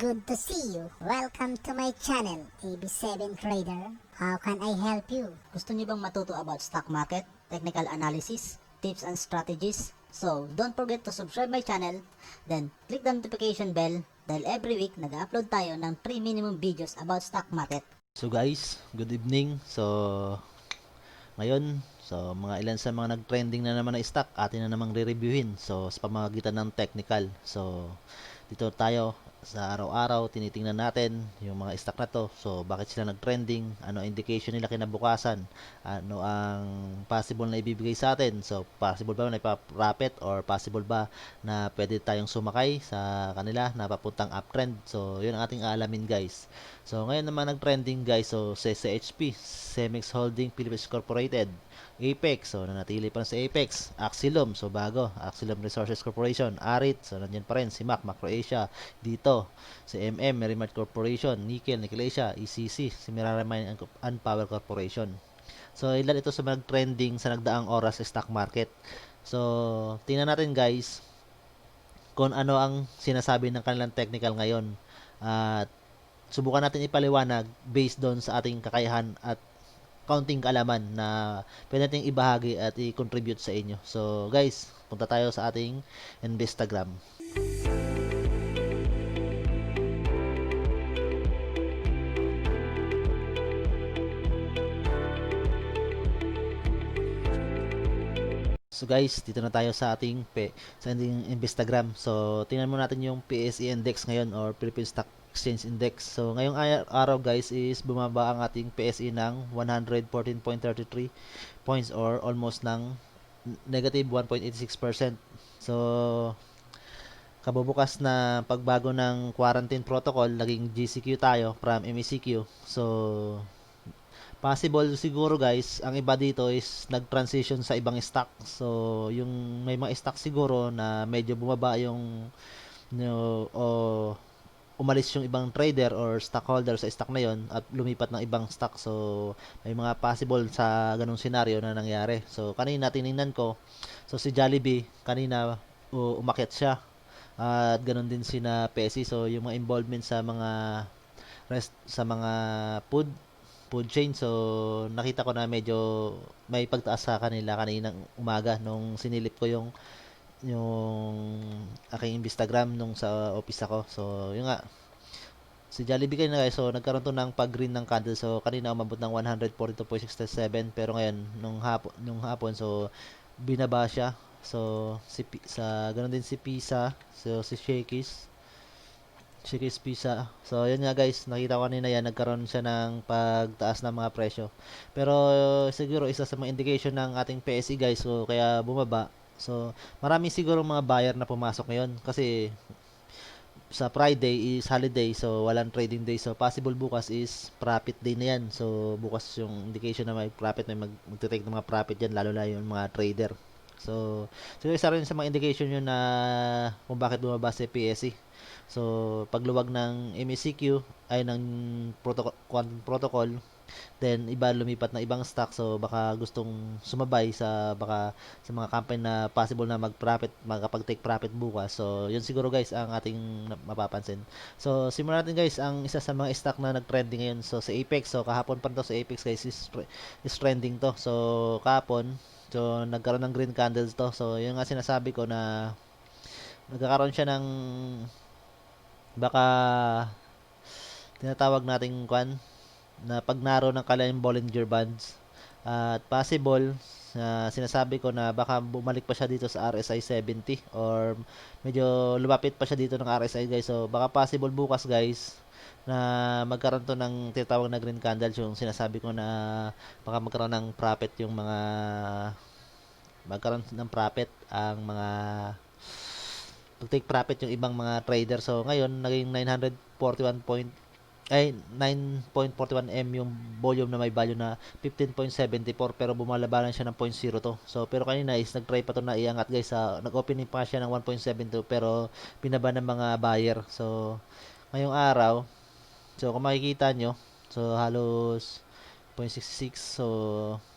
good to see you. Welcome to my channel, AB7 Trader. How can I help you? Gusto niyo bang matuto about stock market, technical analysis, tips and strategies? So, don't forget to subscribe my channel, then click the notification bell dahil every week nag-upload tayo ng 3 minimum videos about stock market. So guys, good evening. Ngayon, mga ilan sa mga nag-trending na naman na stock, atin na namang re-reviewin. So, sa pamamagitan ng technical. So, dito tayo sa araw-araw, tinitingnan natin yung mga stock na to. So, bakit sila nag-trending? Ano ang indication nila kinabukasan? Ano ang possible na ibibigay sa atin? So, possible ba na ipa-profit or possible ba na pwede tayong sumakay sa kanila na papuntang uptrend? So, yun ang ating aalamin guys. So, ngayon naman nag-trending guys. So, CCHP, Cemex Holding Philippines Incorporated, Apex, so nanatili pa rin sa Apex, Axilum, so bago, Axilum Resources Corporation, Arit, so nandiyan pa rin, si Macro Asia, dito, si Merrimart Corporation, Nickel Asia, ECC, si Mirara Mine and Power Corporation. So, ilan ito sa mga trending sa nagdaang oras sa stock market. So, tingnan natin guys, kung ano ang sinasabi ng kanilang technical ngayon. At subukan natin ipaliwanag based doon sa ating kakayahan at counting kaalaman na pwede nating ibahagi at i-contribute sa inyo. So guys, punta tayo sa ating Instagram. So guys, dito na tayo sa ating Instagram. So tingnan mo natin yung PSE index ngayon or Philippine Stock Exchange Index. So ngayong araw guys is bumaba ang ating PSE ng 114.33 points or almost ng negative 1.86%. So kabubukas na pagbago ng quarantine protocol, naging GCQ tayo from MECQ. So possible siguro guys, ang iba dito is nag-transition sa ibang stock. So, yung may mga stock siguro na medyo bumaba yung o umalis yung ibang trader or stockholder sa stock na yon at lumipat ng ibang stock. So, may mga possible sa ganung senaryo na nangyari. So, kanina tiningnan ko. So, si Jollibee, kanina umakyat siya. At ganun din si na PSE. So, yung mga involvement sa mga food chain. So, nakita ko na medyo may pagtaas sa kanila kaninang umaga nung sinilip ko yung aking Instagram nung sa office ako. So, yun nga. Si Jollibee kanina guys, so nagkaroon to ng pag-green ng candle. So, kanina umabot ng 142.67 pero ngayon nung hapon so binaba siya. So, ganun din si Pisa, so si Shakey's Pizza. So, yun nga guys, nakita ko kanina yan, nagkaroon siya ng pagtaas ng mga presyo. Pero, siguro, isa sa mga indication ng ating PSE guys, so, kaya bumaba. So, marami siguro mga buyer na pumasok ngayon. Kasi, sa Friday is holiday, so, walang trading day. So, possible bukas is profit day na yan. So, bukas yung indication na may profit, may magte-take ng mga profit yan, lalo na yung mga trader. So, siguro isa rin sa mga indication yun na kung bakit bumaba si PSE. So, pagluwag ng MECQ ay ng quantum protocol, then iba lumipat na ibang stock. So, baka gustong sumabay sa mga company na possible na mag-profit, makapag-take profit bukas. So, yun siguro guys ang ating mapapansin. So, simulan natin guys ang isa sa mga stock na nag-trending ngayon. So, sa Apex. So, kahapon pa to sa Apex guys is trending to. So, kahapon, so, nagkaroon ng green candles to. So, yung nga sinasabi ko na nagkakaroon siya ng baka tinatawag nating na pag narrow ng kalayung Bollinger Bands at possible sinasabi ko na baka bumalik pa siya dito sa RSI 70 or medyo lumapit pa siya dito ng RSI guys. So baka possible bukas guys na magkaroon to ng tinatawag na green candles, yung sinasabi ko na baka magkaroon ng profit ang mga take profit yung ibang mga trader. So ngayon naging 9.41 M yung volume na may value na 15.74 pero bumalabanan siya ng 0.02. So pero kanina is nag-try pa to na iangat guys. Nag-opening pa siya ng 1.72 pero pinaba ng mga buyer. So ngayong araw, so kung makikita nyo, so halos 0.66, so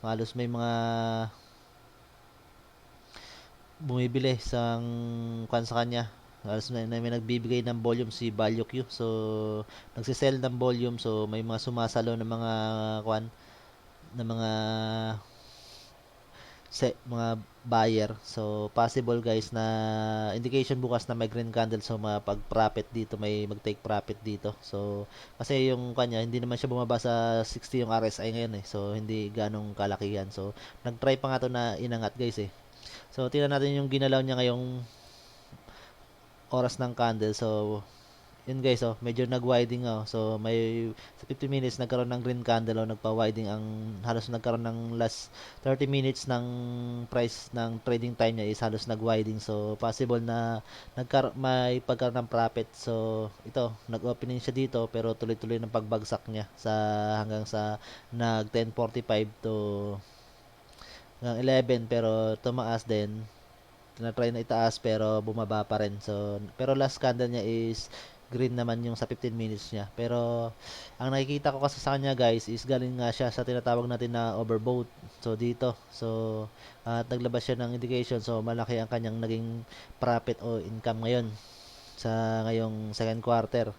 halos may mga bumibili sa kanya Halos may nagbibigay ng volume si Value Q. So, nagsisell ng volume. So, may mga sumasalo ng mga kwan, ng mga buyer. So, possible guys na indication bukas na may green candle. So, mapag-profit dito, may mag-take profit dito. So, kasi yung kanya, hindi naman siya bumaba sa 60 yung RSI ngayon eh. So, hindi ganong kalakihan. So, nag-try pa nga to na inangat guys eh. So, tingnan natin yung ginalaw niya ngayong oras ng candle. So, yun guys, oh, medyo nag-widening oh. So, may sa 50 minutes nagkaroon ng green candle oh, nagpa-widening ang halos nagkaroon ng last 30 minutes ng price ng trading time niya is halos nag-widening. So, possible na may pagkaroon ng profit. So, ito, nag-opening siya dito pero tuloy-tuloy ng pagbagsak niya sa hanggang sa nag 10:45 to ng 11 pero tumaas din. Tinatry na itaas pero bumaba pa rin. So, pero last candle niya is green naman yung sa 15 minutes niya. Pero, ang nakikita ko kasi sa kanya guys is galing nga siya sa tinatawag natin na overbought. So, dito. So, at naglabas siya ng indication. So, malaki ang kanyang naging profit o income ngayon sa ngayong second quarter.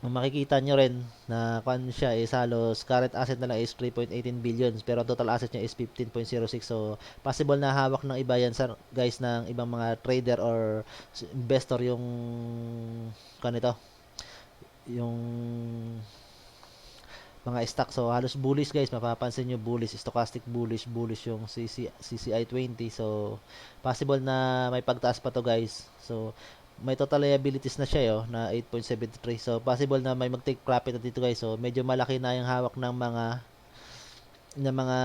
Kung makikita nyo rin na kung siya is halos current asset na lang is 3.18 billions pero total asset niya is 15.06. So possible na hawak ng iba yan sa guys ng ibang mga trader or investor yung kanito yung mga stock. So halos bullish guys, mapapansin nyo bullish, stochastic bullish yung CCI 20. So possible na may pagtaas pa to guys. So may total liabilities na siya yo na 8.73. So possible na may mag-take profit dito guys. So medyo malaki na yung hawak ng mga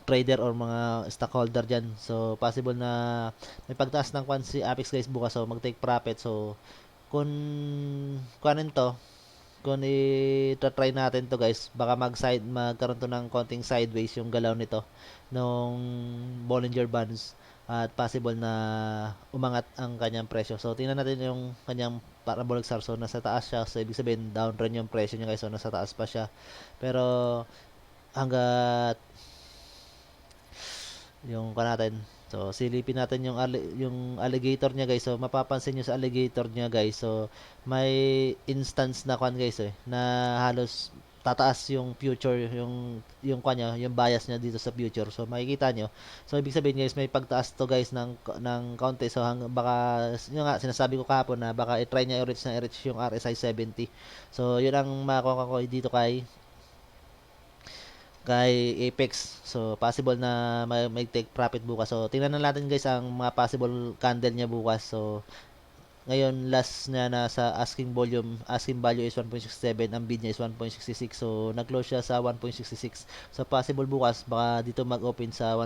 trader or mga stockholder diyan. So possible na may pagtaas ng kwan si Apex guys bukas, so mag-take profit. So kung kuanin to, kung i-try natin to guys, baka magkaroon to ng konting sideways yung galaw nito nung Bollinger Bands at possible na umangat ang kanyang presyo. So tingnan natin yung kanyang parabolic SAR. So nasa taas siya, so ibig sabihin down trend yung presyo niya guys. So nasa taas pa siya. Pero hanggat yung natin, so silipin natin yung alligator niya guys. So mapapansin niyo sa alligator niya guys, so may instance na guys na halos tataas yung future, yung kanya, yung bias niya dito sa future. So makikita nyo. So ibig sabihin guys, may pagtaas to guys ng kaunti. So baka yun nga sinasabi ko kahapon na baka i-try niya i-reach yung RSI 70. So yun ang makukuha ko dito kay Apex. So possible na may take profit bukas. So tingnan na natin guys ang mga possible candle niya bukas. So ngayon last niya na sa asking value is 1.67, ang bid niya is 1.66. So nag-close siya sa 1.66. So possible bukas baka dito mag-open sa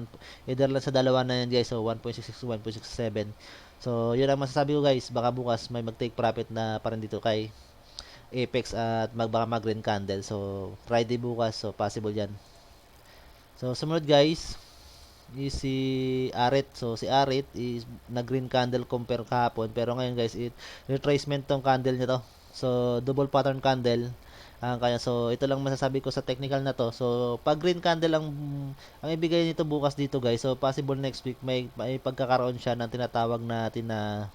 either lang sa dalawa na yan guys. So 1.66 to 1.67. So yun ang masasabi ko guys, baka bukas may mag-take profit na pa rin dito kay Apex at baka mag-green candle. So Friday bukas, so possible yan. So sumunod guys is si Arit. So si Arit is nag-green candle compare kahapon, pero ngayon guys retracement tong candle nito. So double pattern candle kaya. So ito lang masasabi ko sa technical na to. So pag green candle ang ibigay nito bukas dito guys, so possible next week may pagkakaroon siya ng tinatawag natin na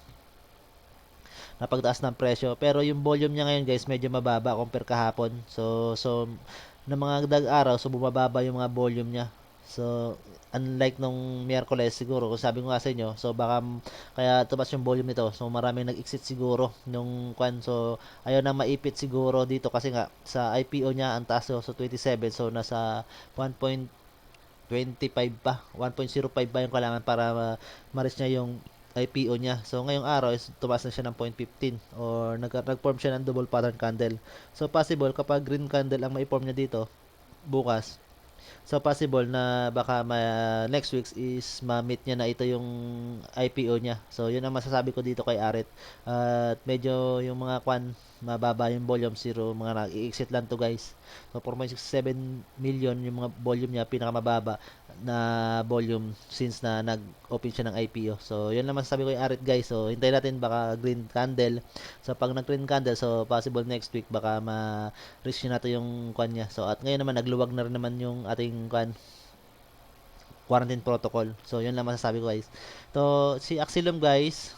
pagtaas ng presyo. Pero yung volume niya ngayon guys medyo mababa compare kahapon. So ng mga dag-araw, so bumababa yung mga volume niya. So unlike nung Miyerkules siguro, kung sabi ko nga sa inyo, so baka kaya tumas yung volume nito. So maraming nag-exit siguro nung kwan. So ayaw na maipit siguro dito kasi nga sa IPO niya ang taas, so 27. So nasa 1.25 pa, 1.05 pa yung kailangan para ma-reach niya yung IPO niya. So ngayong araw is tumaas na siya ng 0.15 or nag-form siya ng double pattern candle. So possible kapag green candle ang ma-form niya dito bukas, so possible na baka next week is ma-meet niya na ito yung IPO niya. So yun ang masasabi ko dito kay Arit. At medyo yung mga mababa yung volume, zero, mga nag-i-exit lang to guys. So 4.67 million yung mga volume niya, pinakamababa na volume since na nag-open siya ng IPO. So yun lang masasabi ko kay Arit guys. So hintayin natin baka green candle. So pag nag-green candle, so possible next week baka ma-reach natin yung niya. So at ngayon naman nagluwag na rin naman yung ating quarantine protocol. So yun lang masasabi ko guys. So si Axilum guys,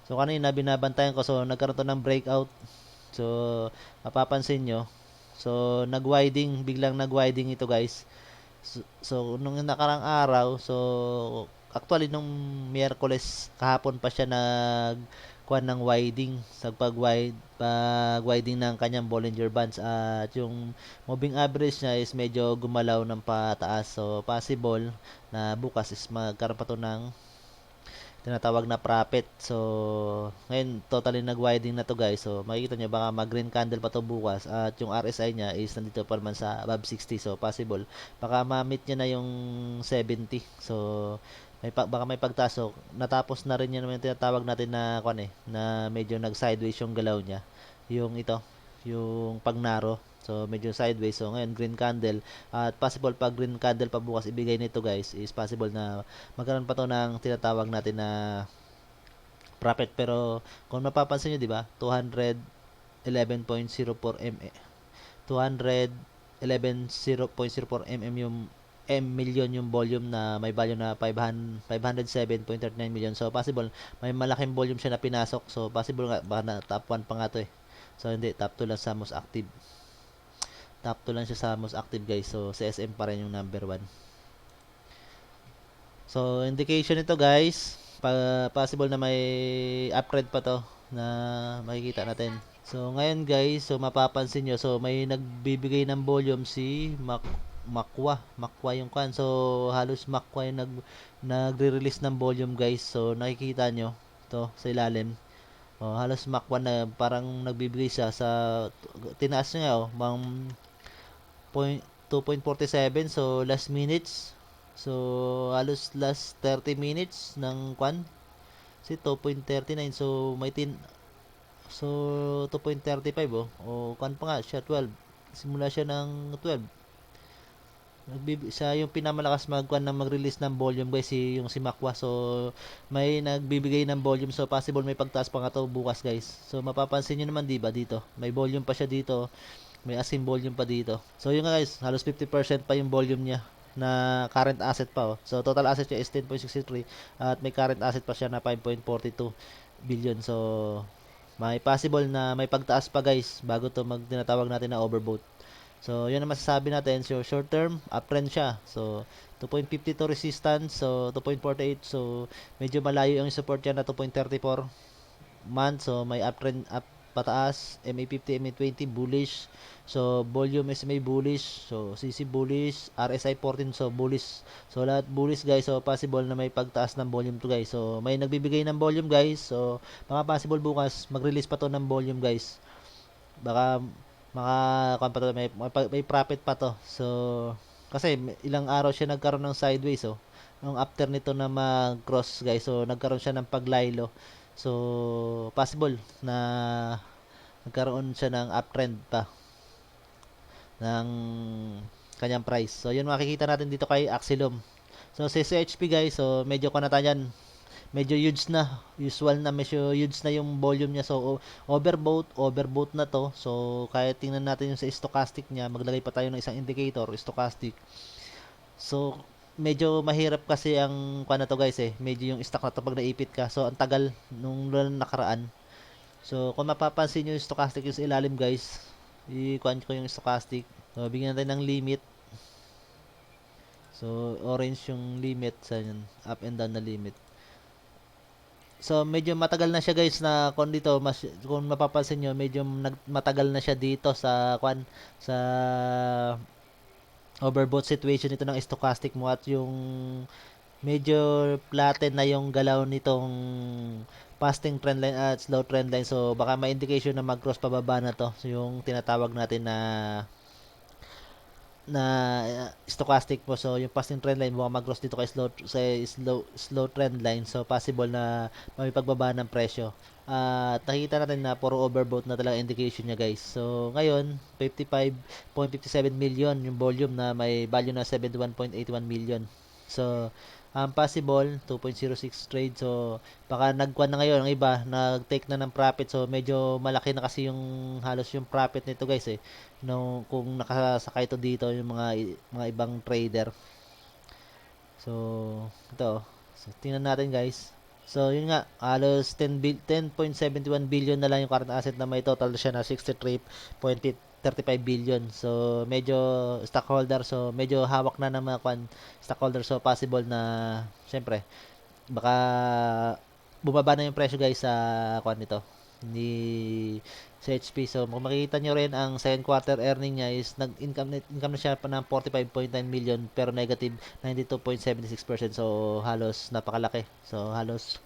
so kanina binabantayan ko, so nagkaroon to ng breakout. So mapapansin nyo, so biglang nag-widening ito guys. So nung nakarang araw, so actually nung Miyerkules kahapon pa siya kuan ng widening sa pag-widening ng kanyang Bollinger Bands, at yung moving average niya is medyo gumalaw ng pataas. So possible na bukas is magkaroon pa to ng tinatawag na profit. So ngayon totally nag-widening na to guys. So makikita nyo baka mag-green candle pa to bukas, at yung RSI niya is nandito pa naman sa above 60. So possible baka ma-meet niya na yung 70. So baka may pagtaas. So natapos na rin yan naman yung tinatawag natin na na medyo nag-sideways yung galaw niya. Yung pagnaro. So medyo sideways. So ngayon green candle, at possible pag green candle pa bukas ibigay nito guys, is possible na magkaroon pa to ng tinatawag natin na profit. Pero kung mapapansin niyo, di ba, 211.04 mm 211.04 mm yung million yung volume na may value na 507.39 million. So possible may malaking volume siya na pinasok. So possible nga baka na top 1 pa nga to eh. So hindi, top 2 lang sa most active. Top 2 lang siya sa most active guys. So CSM pa rin yung number 1. So indication ito guys, possible na may uptrend pa to na makikita natin. So ngayon guys, so mapapansin nyo, so may nagbibigay ng volume si Makwa yung kan. So halos Makwa yung nagre-release ng volume guys. So nakikita nyo to sa ilalim. Halos Makwa na parang nagbibigay siya sa tinaas niya mang 2.47. So last minutes, so halos last 30 minutes ng si 2.39. So may so 2.35 pa nga siya 12. Simula siya ng 12. Siya yung pinamalakas mag-release ng volume guys, yung si Makwa. So may nagbibigay ng volume, so possible may pagtaas pa nga to bukas guys. So mapapansin niyo naman, di ba, dito may volume pa siya dito, may asim volume pa dito. So yun nga guys, halos 50% pa yung volume niya na current asset pa. So total asset niya is 10.63, at may current asset pa siya na 5.42 billion. So may possible na may pagtaas pa guys bago to tinatawag natin na overbought. So yun ang masasabi natin. So short term uptrend siya. So 2.52 resistance, so 2.48. So medyo malayo yung support niya na 2.34 month. So may uptrend up pataas. MA50, MA20 bullish. So volume SMA bullish. So CC bullish, RSI 14 so bullish. So lahat bullish guys. So possible na may pagtaas ng volume to guys. So may nagbibigay ng volume guys. So baka possible bukas mag-release pa to ng volume guys. Baka may profit pa to. So kasi ilang araw siya nagkaroon ng sideways. So nung after nito na mag-cross guys, so nagkaroon siya ng paglaylo. So possible na nagkaroon siya ng uptrend pa ng kanyang price. So yun makikita natin dito kay Axilum. So si CHP guys, so medyo kanatayan, medyo huge na, medyo huge na yung volume niya. So overbought na to. So kahit tingnan natin yung sa stochastic niya, maglagay pa tayo ng isang indicator, stochastic. So medyo mahirap kasi ang na to guys eh. Medyo yung stock na to pag naipit ka. So ang tagal nung nakaraan. So kung mapapansin yung stochastic yung sa ilalim guys, i-kuan ko yung stochastic. So bigyan natin ng limit. So orange yung limit sa yun, up and down na limit. So medyo matagal na siya guys na kung mapapansin nyo, medyo matagal na siya dito sa sa overbought situation nito ng stochastic mo, at yung medyo flatten na yung galaw nitong fasting trend line at slow trend line. So baka may indication na mag-cross pababa na to. So yung tinatawag natin na stochastic po. So yung fasting trend line baka mag-cross dito kay slow trend line. So possible na may pagbaba ng presyo. Nakikita natin na puro overbought na talaga indication niya guys. So ngayon 55.57 million yung volume na may value na 71.81 million. So possible 2.06 trade. So baka nagkuan na ngayon ang iba, nag-take na ng profit. So medyo malaki na kasi yung halos yung profit nito guys eh. No, kung nakasakay to dito yung mga ibang trader. So, ito. So, tingnan natin guys. So, yun nga, halos 10.71 billion na lang yung current asset na may total siya na 63.35 billion. So, medyo stockholder, so medyo hawak na ng mga stockholder. So, possible na, syempre, baka bumaba na yung presyo guys sa nito ni sa HP. So kung makikita nyo rin ang second quarter earning niya is income na siya pa ng 45.9 million pero negative 92.76%. So halos napakalaki. So halos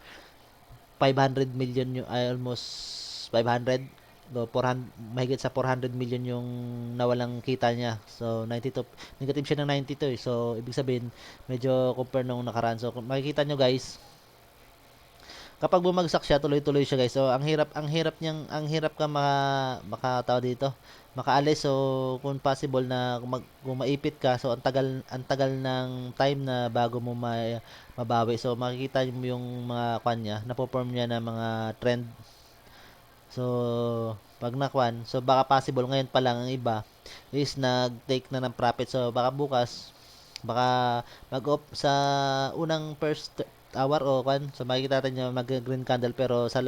500 million yung almost 500 no, 400, mahigit sa 400 million yung nawalang kita niya. So 92 negative siya ng 92 eh. So ibig sabihin medyo compare nung nakaraan. So kung makikita nyo guys, kapag bumagsak siya, tuloy-tuloy siya guys. So ang hirap ka makatawa dito, makaalis. So kung possible na kung maipit ka, so ang tagal ng time na bago mo mabawi. So makikita mo yung mga niya, na-perform niya na mga trend. So pag nakwan, so baka possible ngayon pa lang ang iba is nag-take na ng profit. So baka bukas, baka mag-off sa unang first hour o so makikita natin yung mag-green candle pero sa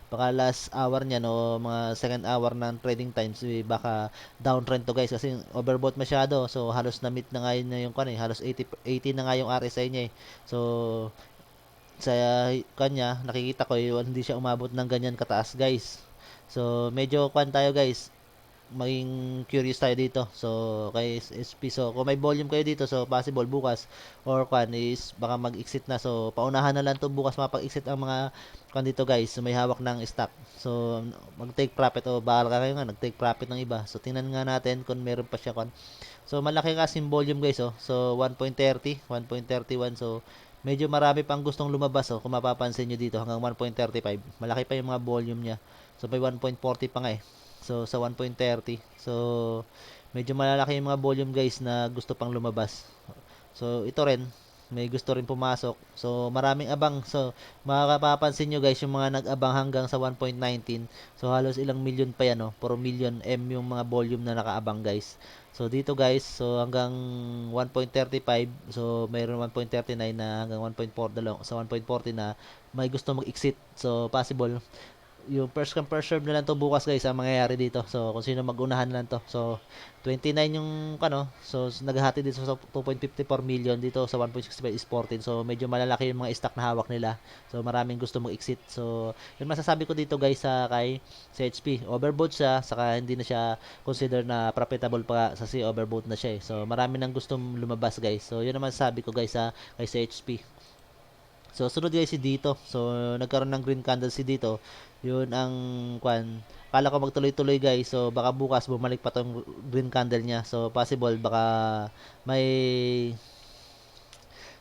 baka last hour niya no, mga second hour ng trading times baka downtrend to guys kasi overbought masyado. So halos na-meet na ngayon na yung halos 80 na nga yung RSI niya eh. So sa kanya nakikita ko hindi siya umabot ng ganyan kataas guys. So medyo tayo guys, maging curious tayo dito. So kay SP, so kung may volume kayo dito, so possible bukas or is baka mag-exit na. So paunahan na lang to bukas mapag-exit ang mga dito guys, so may hawak ng stock. So mag-take profit o bakal ka kayo nga nag-take profit ng iba. So tingnan nga natin kung meron pa siya So malaki kasi volume guys oh. So 1.30, 1.31. So medyo marami pang gustong lumabas oh. Kung mapapansin niyo dito hanggang 1.35. Malaki pa yung mga volume niya. So may 1.40 pa nga eh. So, sa 1.30. So, medyo malalaki yung mga volume guys na gusto pang lumabas. So, ito rin. May gusto rin pumasok. So, maraming abang. So, makapapansin nyo guys, yung mga nag-abang hanggang sa 1.19. So, halos ilang million pa yan, no? Puro million M yung mga volume na nakaabang guys. So, dito guys, so hanggang 1.35. So, mayroon 1.39 na hanggang 1.4 sa 1.40 na may gusto mag-exit. So, possible yung first come first serve na lang to bukas guys ang mangyayari dito. So kung sino magunahan na lang to. So 29 yung so naghahati dito sa 2.54 million dito sa 1.65 is 14. So medyo malalaki yung mga stock na hawak nila. So maraming gusto mag-exit. So yun masasabi ko dito guys sa HP. Overbought siya saka hindi na siya consider na profitable pa sa overbought na siya eh. So marami nang gustong lumabas guys. So yun naman sabi ko guys kay sa HP. So, sunod guys si dito. So, nagkaroon ng green candle si dito. Yun ang kala ko magtuloy-tuloy guys. So, baka bukas bumalik pa tong green candle niya. So, possible baka may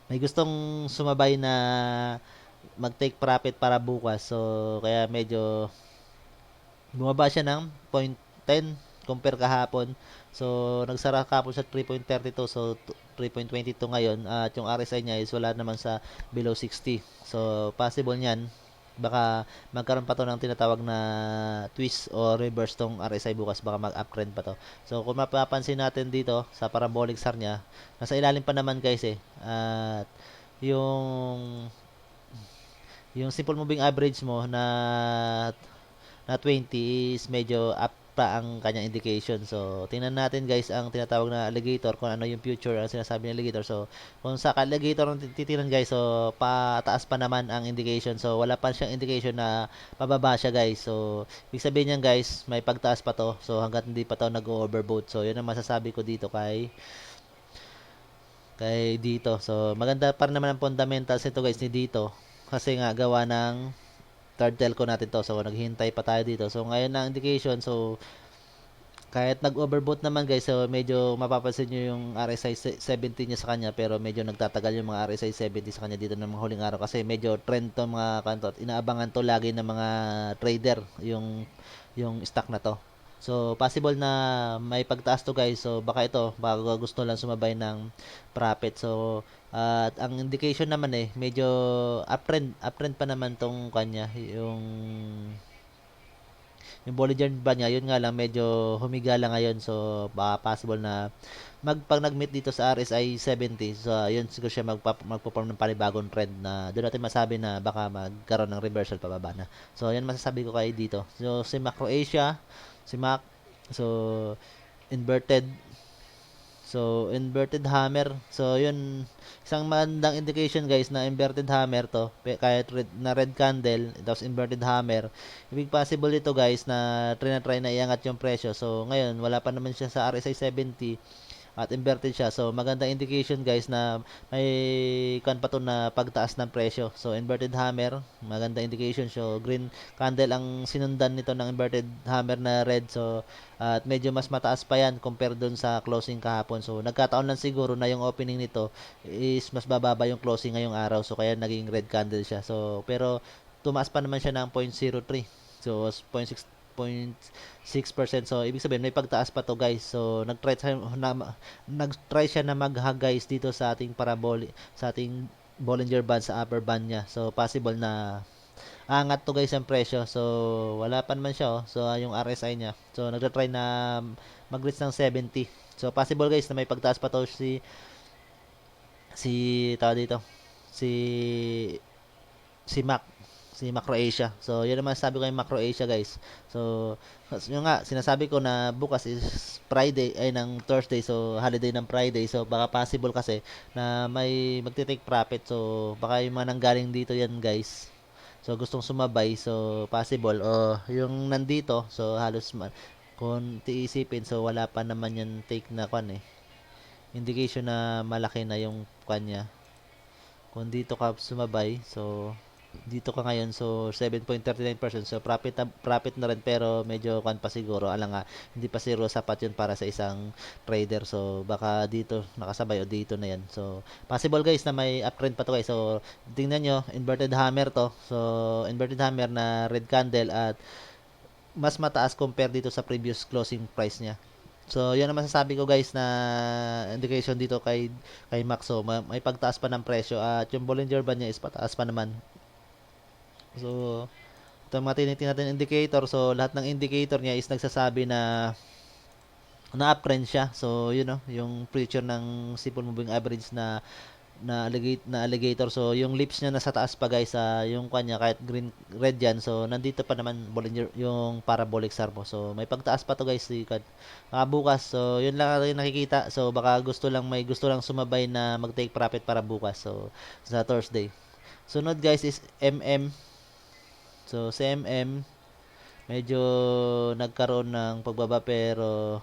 gustong sumabay na mag-take profit para bukas. So, kaya medyo bumaba siya ng 0.10 compare kahapon. So, nagsara kahapon sa 3.32. So, 3.22 ngayon. At yung RSI niya is wala naman sa below 60. So, possible niyan. Baka magkaroon pa to ng tinatawag na twist o reverse tong RSI bukas. Baka mag-uptrend pa to. So, kung mapapansin natin dito sa parabolic SAR niya, nasa ilalim pa naman guys eh. At yung simple moving average mo na 20 is medyo up pa ang kanyang indication. So, tingnan natin guys ang tinatawag na alligator, kung ano yung future ang sinasabi ng alligator. So, kung sa alligator ang titingnan guys, so pataas pa naman ang indication. So, wala pa siyang indication na pababa siya guys. So, ibig sabihin niyan guys, may pagtaas pa to. So, hanggat hindi pa to nag-overbought. So, yun ang masasabi ko dito kay dito. So, maganda pa rin naman ang fundamentals nito guys ni dito. Kasi nga gawa ng third telco natin to. So, naghihintay pa tayo dito. So, ngayon na indication. So, kahit nag-overbought naman guys, so medyo mapapansin nyo yung RSI 70 niya sa kanya, pero medyo nagtatagal yung mga RSI 70 sa kanya dito ng mga huling araw kasi medyo trend to mga kanto. Inaabangan to lagi ng mga trader yung stock na to. So, possible na may pagtaas to guys. So, baka gusto lang sumabay ng profit. So, at ang indication naman medyo uptrend pa naman tong kanya, yung Bollinger Band niya, yun nga lang medyo humiga lang ngayon. So baka possible na pag nag-meet dito sa RSI 70, so yun siguro siya magpo-form ng panibagong trend na doon natin masabi na baka magkaroon ng reversal pababa na. So yan masasabi ko kayo dito. So si Macro Asia, si Mac, so inverted. So, inverted hammer. So, yun, isang magandang indication guys na inverted hammer to. Kahit red candle, tapos inverted hammer. Ibig possible ito guys na try na iangat yung presyo. So, ngayon, wala pa naman siya sa RSI 70 at inverted siya. So, magandang indication guys na may kan pa to na pagtaas ng presyo. So, inverted hammer, magandang indication. So, green candle ang sinundan nito ng inverted hammer na red. So, at medyo mas mataas pa yan compare dun sa closing kahapon. So, nagkataon lang siguro na yung opening nito is mas bababa yung closing ngayong araw. So, kaya naging red candle siya. So, pero tumaas pa naman siya ng 0.03. So, 0.6%. So, ibig sabihin, may pagtaas pa to guys. So, nag-try siya na mag-hug guys dito sa ating sa ating Bollinger Band sa upper band niya. So, possible na angat to guys ang presyo. So, wala pa naman siya. Oh. So, yung RSI niya. So, nagtatry na mag-reach ng 70. So, possible guys na may pagtaas pa to tao dito. Si Mac. Si Macro Asia. So, yun naman sabi ko yung Macro Asia guys. So, yun nga, sinasabi ko na bukas is Friday, ay ng Thursday. So, holiday ng Friday. So, baka possible kasi na may magte-take profit. So, baka yung mga nanggaling dito yan guys. So, gustong sumabay. So, possible. O, yung nandito. So, halos kung tiisipin. So, wala pa naman yan take na kwan eh. Indication na malaki na yung kwan niya. Kung dito ka sumabay. So, dito ka ngayon, so 7.39%. So profit na rin pero medyo kan pa siguro. Alam nga, hindi pa siguro sapat 'yun para sa isang trader. So baka dito nakasabay o dito na 'yan. So possible guys na may uptrend pa to guys. So tingnan nyo, inverted hammer to. So inverted hammer na red candle at mas mataas compare dito sa previous closing price niya. So, yan ang masasabi ko guys na indication dito kay Max. So, may pagtaas pa ng presyo at yung Bollinger Band niya is pataas pa naman. So, ito mga tinitingnan natin indicator. So, lahat ng indicator niya is nagsasabi na na-uptrend siya. So, yun know, yung feature ng simple moving average na alligator. So, yung lips niya nasa taas pa guys. Yung kanya kahit green red yan. So, nandito pa naman Bollinger, yung parabolic star mo. So, may pagtaas pa to guys. Bukas. So, yun lang natin nakikita. So, baka gusto lang sumabay na mag-take profit para bukas. So, sa Thursday. Sunod guys is MM. So, sa MM, medyo nagkaroon ng pagbaba pero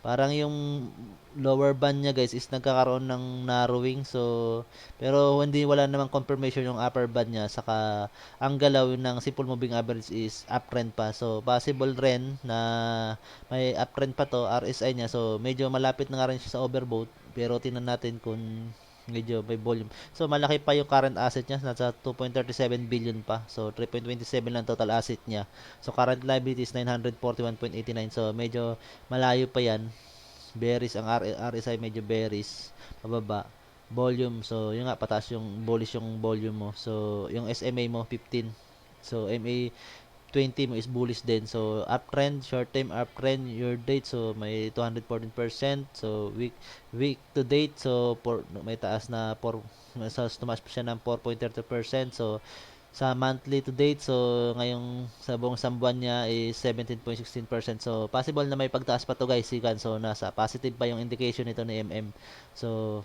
parang yung lower band niya guys is nagkakaroon ng narrowing. So, pero wala namang confirmation yung upper band niya. Saka, ang galaw ng simple moving average is uptrend pa. So, possible rin na may uptrend pa to, RSI niya. So, medyo malapit na nga rin siya sa overbought. Pero tingnan natin kung medyo may volume. So, malaki pa yung current asset niya. Nasa 2.37 billion pa. So, 3.27 lang total asset niya. So, current liability is 941.89. So, medyo malayo pa yan. Bearish. Ang RSI medyo bearish. Pababa. Volume. So, yun nga, pataas yung bullish yung volume mo. So, yung SMA mo, 15. So, MA 20 mo is bullish din. So, uptrend, short term uptrend, year date, so may 214%. So, week to date, so may taas na tumaas pa siya ng 4.30%. So, sa monthly to date, so ngayong sa buong sambuan niya is 17.16%. So, possible na may pagtaas pa to guys, sikan. So, nasa positive pa yung indication nito ni MM. So,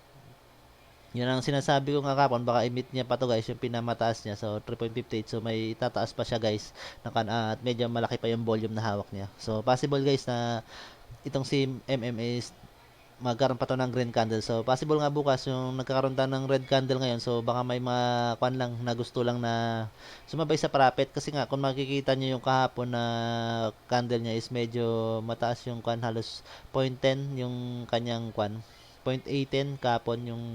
yun ang sinasabi ko nga kapon, baka i-meet niya pa to guys, yung pinamataas niya. So, 3.58. So, may tataas pa siya guys. At medyo malaki pa yung volume na hawak niya. So, possible guys na itong si MM is magkaroon pa to ng green candle. So, possible nga bukas yung nagkakaroon tayo ng red candle ngayon. So, baka may mga kwan lang na gusto lang na sumabay sa profit. Kasi nga, kung makikita nyo yung kahapon na candle niya is medyo mataas yung kwan. Halos 0.10 yung kanyang kwan. 0.18 kapon yung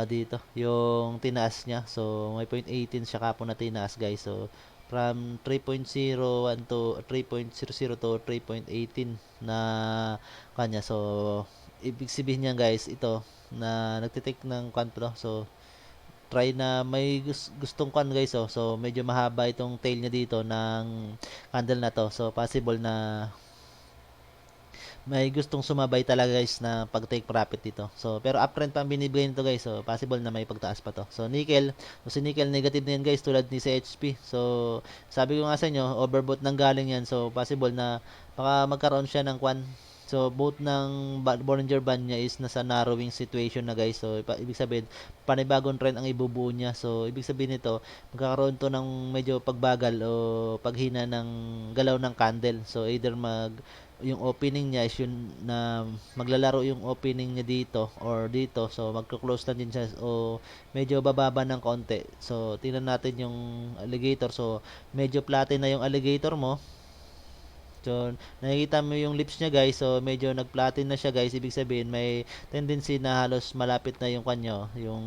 dito, yung tinaas niya. So, may 0.18 siya kapon na tinaas guys. So, from 3.01 to 3.00 to 3.18 na kanya. So, ibig sabihin niya guys, ito, na nagtitake ng kwanto. So, try na may gustong kan guys, oh. So medyo mahaba itong tail niya dito ng candle na to. So possible na may gustong sumabay talaga guys na pag-take profit dito. So, pero uptrend pa ang binibigay nito guys. So, possible na may pagtaas pa to. So, nickel. So, si nickel negative na yan guys tulad ni sa HP. So, sabi ko nga sa inyo, overbought nang galing yan. So, possible na baka magkaroon siya ng kwan. So, both ng Bollinger Band niya is nasa narrowing situation na guys. So, ibig sabihin, panibagong trend ang ibubuo niya. So, ibig sabihin nito, magkakaroon to ng medyo pagbagal o paghina ng galaw ng candle. So, either yung opening niya is yun na maglalaro yung opening niya dito or dito, so magko-close na din siya o medyo bababa ng konti. So tingnan natin yung alligator. So medyo platin na yung alligator mo. So nakikita mo yung lips niya guys, so medyo nag-platin na siya guys. Ibig sabihin may tendency na halos malapit na yung kanyo, yung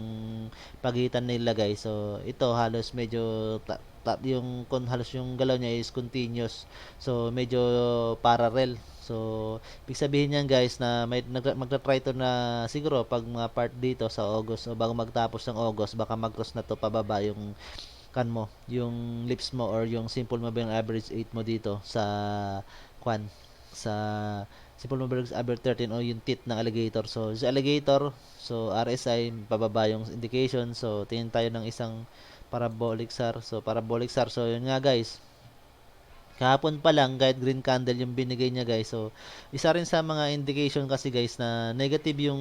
pagitan nila guys. So ito halos medyo halos yung galaw niya is continuous. So medyo parallel. So ibig sabihin niyan guys na may magta-try to na siguro pag mga part dito sa August o bago magtapos ng August, baka mag-cross na to pababa yung kan mo, yung lips mo or yung simple moving average 8 mo dito sa kwan, sa simple moving average 13 o yung teeth ng alligator. So sa alligator, so RSI pababa yung indication. So tingin tayo ng isang parabolic SAR. So parabolic SAR, so yun nga guys, kahapon pa lang kahit green candle yung binigay niya guys. So isa rin sa mga indication kasi guys na negative yung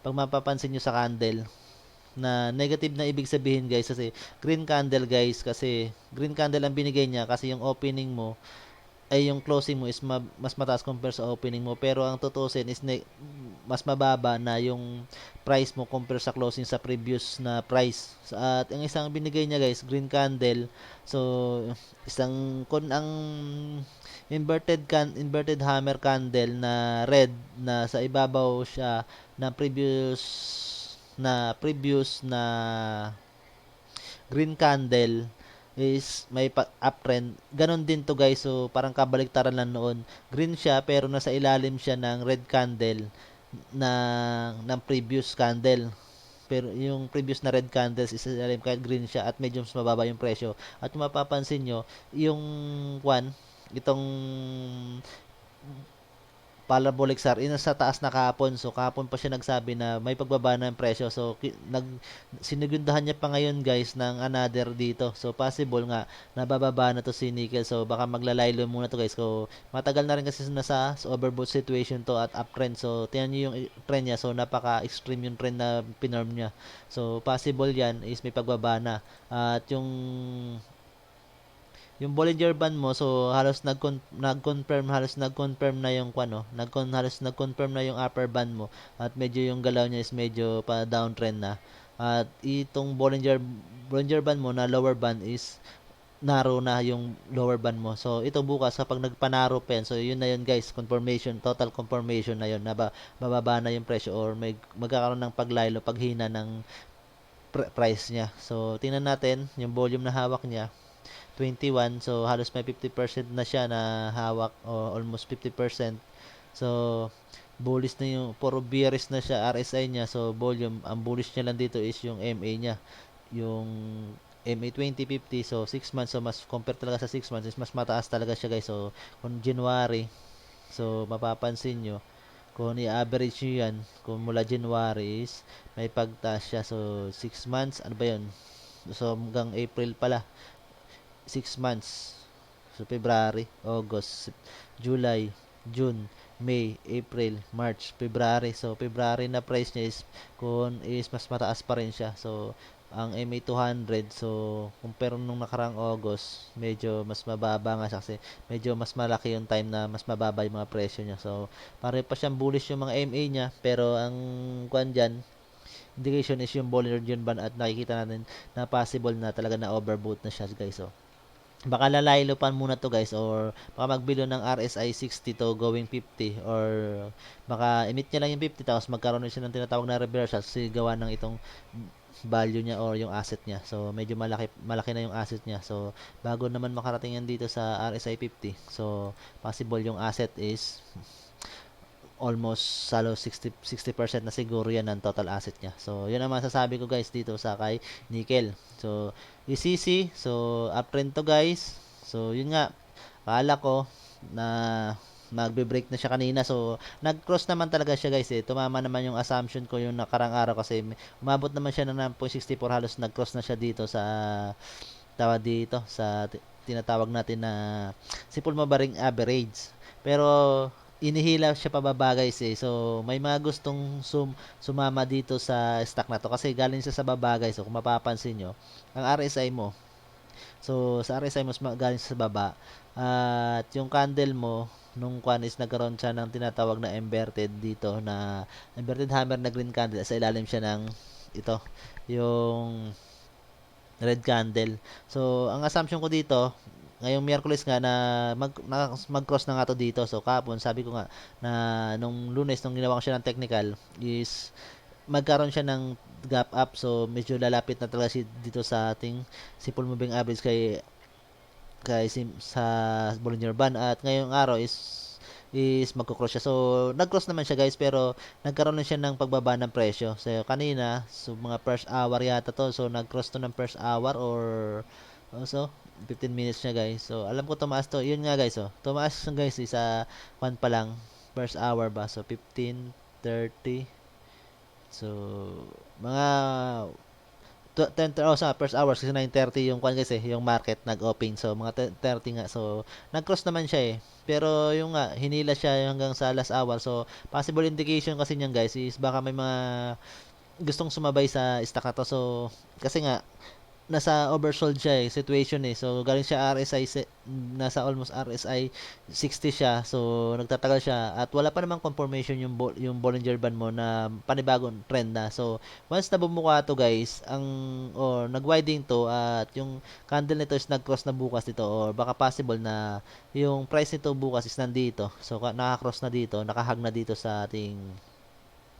pag mapapansin nyo sa candle na negative na ibig sabihin guys, kasi green candle guys, kasi green candle ang binigay niya kasi yung opening mo ay yung closing mo is mas mataas compare sa opening mo, pero ang tutusin is mas mababa na yung price mo compare sa closing sa previous na price. At ang isang binigay niya guys, green candle. So isang kun ang inverted hammer candle na red na sa ibabaw siya na previous na green candle is may uptrend. Ganon din to guys. So parang kabaliktaran lang noon. Green siya pero nasa ilalim siya ng red candle ng previous candle. Pero yung previous na red candles is ilalim kahit green siya at medyo mas mababa yung presyo. At kung mapapansin nyo, yung itong parabolic SAR sa taas na kahapon. So kahapon pa siya nagsabi na may pagbaba ng presyo. So sinigundahan niya pa ngayon guys ng another dito. So possible nga nabababa na to si nickel. So baka maglalaylo muna to guys. So matagal na rin kasi nasa overbought situation to at uptrend. So tingnan niyo yung trend niya. So napaka-extreme yung trend na pinorm niya. So possible yan is may pagbaba na. At yung Bollinger Band mo, so halos nag-confirm na yung halos nag-confirm na yung upper band mo at medyo yung galaw niya is medyo pa downtrend na. At itong Bollinger Band mo na lower band is narrow na yung lower band mo. So ito bukas kapag nagpanaro pen, so yun na yun guys, total confirmation na yun na bababa na yung presyo or magkakaroon ng paglaylo, paghina ng price niya. So tingnan natin yung volume na hawak niya. 21, so halos may 50% na siya na hawak o almost 50%. So bullish na yung puro bearish na siya RSI niya. So volume, ang bullish niya lang dito is yung MA niya, yung MA 2050. So 6 months, so mas compare talaga sa 6 months is mas mataas talaga siya guys. So kung January, so mapapansin nyo kung i-average nyo yan, kung mula January is may pagtaas siya. So 6 months, ano ba yun? So hanggang April pala, 6 months. So February, August, July, June, May, April, March, February. So February na price niya is mas mataas pa rin siya. So ang MA 200, so compare nung nakarang August, medyo mas mababa nga siya kasi medyo mas malaki yung time na mas mababa yung mga presyo niya. So pare pa siyang bullish yung mga MA niya, pero ang kwan dyan, indication is yung Bollinger Band at nakikita natin na possible na talaga na overbought na siya guys. So baka lalaylopan muna to guys, or baka magbilo ng RSI 60 to going 50, or baka emit niya lang yung 50 tapos magkaroon siya ng tinatawag na reversal kasi gawa ng itong value niya or yung asset niya. So medyo malaki na yung asset niya. So bago naman makarating yan dito sa RSI 50, so possible yung asset is almost halos 60% na siguro yan ng total asset niya. So, yun ang masasabi ko guys dito sa kay nickel. So, ECC, so uptrend to guys. So, yun nga, akala ko na magbe-break na siya kanina. So, nag-cross naman talaga siya guys eh. Tumama naman yung assumption ko yung nakarang araw kasi umabot naman siya ng 9.64, halos nag-cross na siya dito sa tawag dito sa tinatawag natin na simple mabaring average. Pero inihila siya pababa guys eh. So, may mga gustong sumama dito sa stock na to kasi galing siya sa baba guys. So, kung mapapansin nyo, ang RSI mo, so sa RSI mo galing siya sa baba. At yung candle mo, nung kwan is nagkaroon siya ng tinatawag na inverted dito na inverted hammer na green candle. Sa ilalim siya ng ito, yung red candle. So, ang assumption ko dito, ngayong Miyerkules nga na mag-cross na nga to dito. So, kahapon, sabi ko nga na nung Lunes, nung ginawa ko siya ng technical, is magkaroon siya ng gap up. So, medyo lalapit na talaga siya dito sa ating simple moving average sa Bollinger Band. At ngayong araw is magko-cross siya. So, nag-cross naman siya guys, pero nagkaroon na siya ng pagbaba ng presyo. So, kanina, so mga first hour yata to. So, nag-cross to ng first hour or also 15 minutes niya guys. So, alam ko tumaas to. Yun nga guys, oh. Tumaas siya guys, sa 1 pa lang. First hour ba? So, 15, 30. So, mga 10 sa first hours kasi 9:30 yung kwan guys eh, yung market nag-open. So mga 10:30 nga. So nag-cross naman siya eh. Pero yung nga hinila siya hanggang sa last hour. So possible indication kasi niyan guys is baka may mga gustong sumabay sa stock na to. So kasi nga nasa oversold siya eh, situation eh. So galing siya nasa almost RSI 60 siya. So nagtatagal siya at wala pa namang confirmation yung Bollinger Band mo na panibagong trend na. So once na bumuka to guys, nag-widening to at yung candle nito is nag-cross na bukas dito or baka possible na yung price nito bukas is nandito. So naka-cross na dito, nakahag na dito sa ating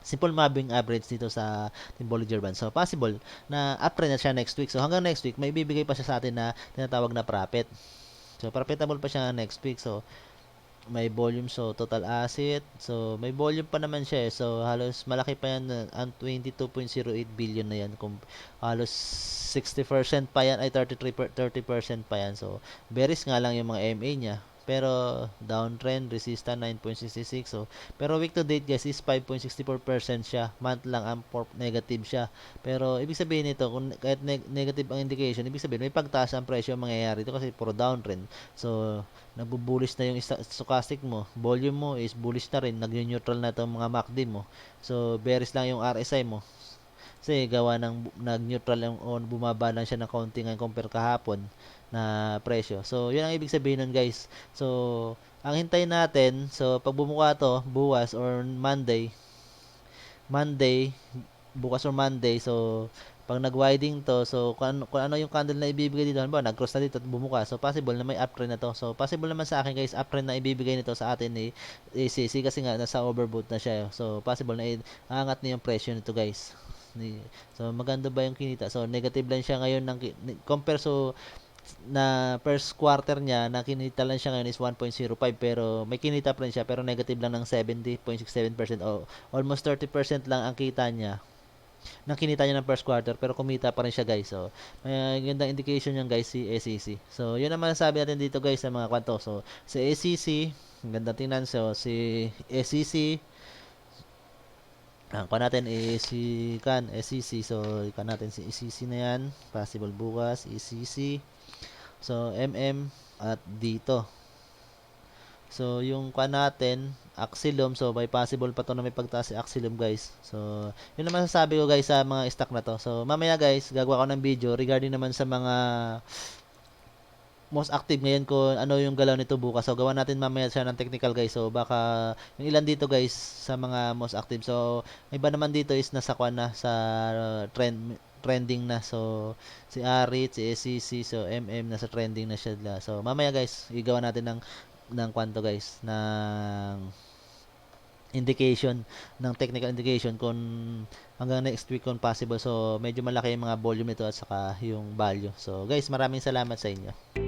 simple moving average dito sa Team Bollinger Band. So, possible na uptrend na siya next week. So, hanggang next week, may bibigay pa siya sa atin na tinatawag na profit. So, profitable pa siya next week. So, may volume. So, total asset. So, may volume pa naman siya. So, halos malaki pa yan. Ang 22.08 billion na yan. Kung halos 60% pa yan. Ay, 30% pa yan. So, bearish nga lang yung mga MA niya. Pero downtrend, resistance 9.66. So, pero week to date guys is 5.64% siya. Month lang ang negative siya. Pero ibig sabihin nito, kung kahit negative ang indication, ibig sabihin may pagtaas ang presyo mangyayari ito kasi puro downtrend. So, nagbo-bullish na yung stochastic mo. Volume mo is bullish na rin. Nag-neutral na itong mga MACD mo. So, bearish lang yung RSI mo. Kasi gawa ng nag-neutral yung bumaba lang siya ng konti ngayon compare kahapon na presyo. So, yun ang ibig sabihin nun guys. So, ang hintayin natin, so pag bumuka to bukas or bukas or Monday, so pag nag-widening to, so kung ano yung candle na ibibigay dito, halimbawa nag-cross na dito at bumuka, so possible na may uptrend na to. So possible naman sa akin guys, uptrend na ibibigay nito sa atin ni ACC kasi nga nasa overbought na siya. So possible na aangat na yung presyo nito guys. So maganda ba yung kinita? So negative lang siya ngayon compare na first quarter niya na kinita lang siya ngayon is 1.05 pero may kinita pa rin siya pero negative lang ng 70.67% o almost 30% lang ang kita niya ng kinita niya ng first quarter pero kumita pa rin siya guys. So may gandang indication yan guys si SEC. So yun naman sabi natin dito guys sa mga kwanto. So si SEC ganda tingnan. So si SEC ang kuha natin is SEC. So kuha natin si SEC na yan, possible bukas SEC. So, at dito. So, yung kuha natin, Axilum. So, may possible pa to na may pagtaas si Axilum, guys. So, yun naman sasabi ko, guys, sa mga stock na to. So, mamaya, guys, gagawa ko ng video regarding naman sa mga most active ngayon kung ano yung galaw nito bukas. So, gawa natin mamaya siya ng technical, guys. So, baka yung ilan dito, guys, sa mga most active. So, iba naman dito is nasa kuha na sa trending na. So, si Arit, si SEC, so nasa trending na siya. So, mamaya guys, igawa natin ng kwanto guys, ng indication, ng technical indication kung hanggang next week kung possible. So, medyo malaki yung mga volume nito at saka yung value. So, guys, maraming salamat sa inyo.